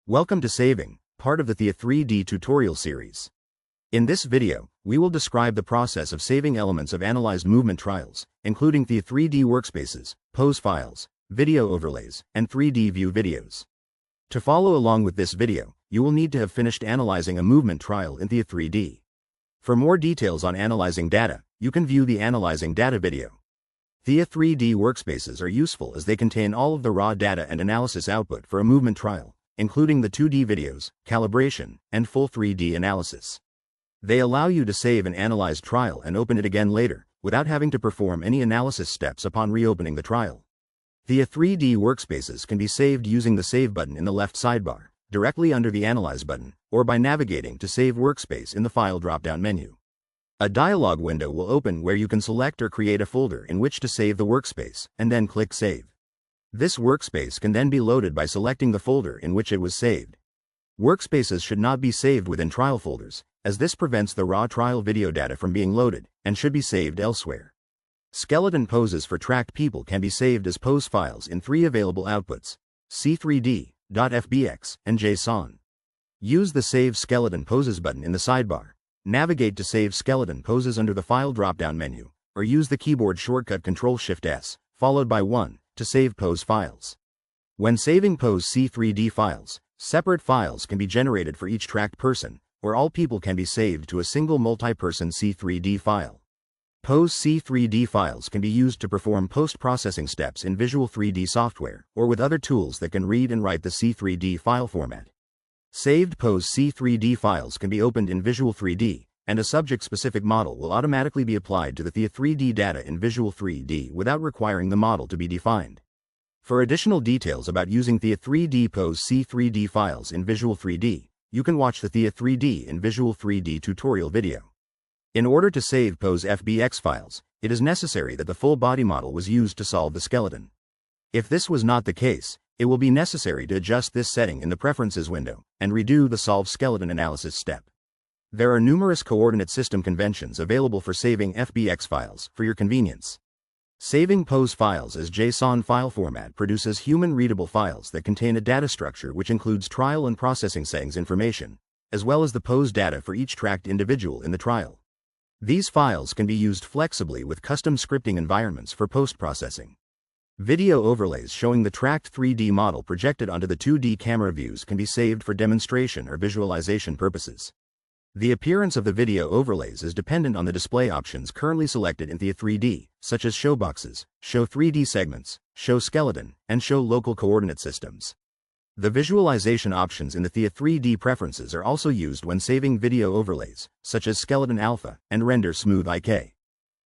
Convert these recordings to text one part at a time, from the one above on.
Welcome to Saving, part of the Theia 3D tutorial series. In this video, we will describe the process of saving elements of analyzed movement trials, including Theia 3D workspaces, pose files, video overlays, and 3D view videos. To follow along with this video, you will need to have finished analyzing a movement trial in Theia 3D. For more details on analyzing data, you can view the Analyzing Data video. Theia 3D workspaces are useful as they contain all of the raw data and analysis output for a movement trial, including the 2D videos, calibration, and full 3D analysis. They allow you to save an analyzed trial and open it again later, without having to perform any analysis steps upon reopening the trial. Theia 3D workspaces can be saved using the Save button in the left sidebar, directly under the Analyze button, or by navigating to Save Workspace in the File drop-down menu. A dialog window will open where you can select or create a folder in which to save the workspace, and then click Save. This workspace can then be loaded by selecting the folder in which it was saved. Workspaces should not be saved within trial folders, as this prevents the raw trial video data from being loaded, and should be saved elsewhere. Skeleton poses for tracked people can be saved as pose files in three available outputs: C3D, .fbx, and JSON. Use the Save Skeleton Poses button in the sidebar. Navigate to Save Skeleton Poses under the File drop-down menu, or use the keyboard shortcut Ctrl-Shift-S, followed by 1, to save pose files. When saving pose C3D files, separate files can be generated for each tracked person, or all people can be saved to a single multi-person C3D file. Pose C3D files can be used to perform post-processing steps in Visual 3D software, or with other tools that can read and write the C3D file format. Saved pose C3D files can be opened in Visual 3D, and a subject-specific model will automatically be applied to the Theia 3D data in Visual 3D without requiring the model to be defined. For additional details about using Theia 3D pose C3D files in Visual 3D, you can watch the Theia 3D in Visual 3D tutorial video. In order to save pose FBX files, it is necessary that the full body model was used to solve the skeleton. If this was not the case, it will be necessary to adjust this setting in the Preferences window and redo the Solve Skeleton Analysis step. There are numerous coordinate system conventions available for saving FBX files for your convenience. Saving pose files as JSON file format produces human-readable files that contain a data structure which includes trial and processing settings information, as well as the pose data for each tracked individual in the trial. These files can be used flexibly with custom scripting environments for post-processing. Video overlays showing the tracked 3D model projected onto the 2D camera views can be saved for demonstration or visualization purposes. The appearance of the video overlays is dependent on the display options currently selected in Theia 3D, such as Show Boxes, Show 3D Segments, Show Skeleton, and Show Local Coordinate Systems. The visualization options in the Theia 3D preferences are also used when saving video overlays, such as Skeleton Alpha and Render Smooth IK.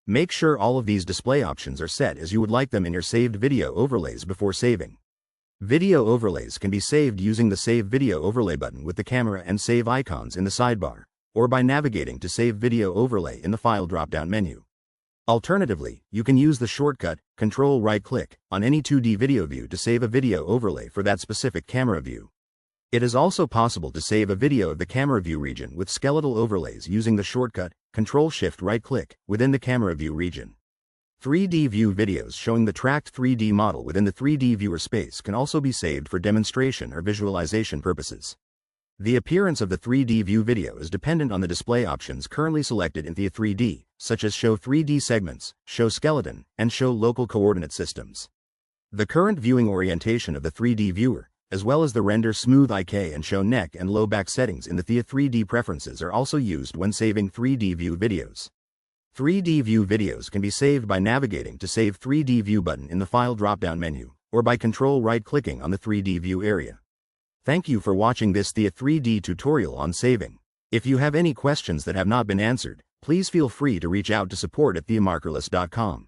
Make sure all of these display options are set as you would like them in your saved video overlays before saving. Video overlays can be saved using the Save Video Overlay button with the camera and save icons in the sidebar, or by navigating to Save Video Overlay in the File drop-down menu. Alternatively, you can use the shortcut Ctrl-right-click on any 2D video view to save a video overlay for that specific camera view. It is also possible to save a video of the camera view region with skeletal overlays using the shortcut Ctrl-Shift-right-click within the camera view region. 3D view videos showing the tracked 3D model within the 3D viewer space can also be saved for demonstration or visualization purposes. The appearance of the 3D view video is dependent on the display options currently selected in Theia 3D, such as Show 3D Segments, Show Skeleton, and Show Local Coordinate Systems. The current viewing orientation of the 3D viewer, as well as the Render Smooth IK and Show Neck and Low Back settings in the Theia 3D preferences are also used when saving 3D view videos. 3D view videos can be saved by navigating to Save 3D View button in the File drop-down menu, or by Ctrl-right-clicking on the 3D view area. Thank you for watching this Theia 3D tutorial on saving. If you have any questions that have not been answered, please feel free to reach out to support@theiamarkerless.com.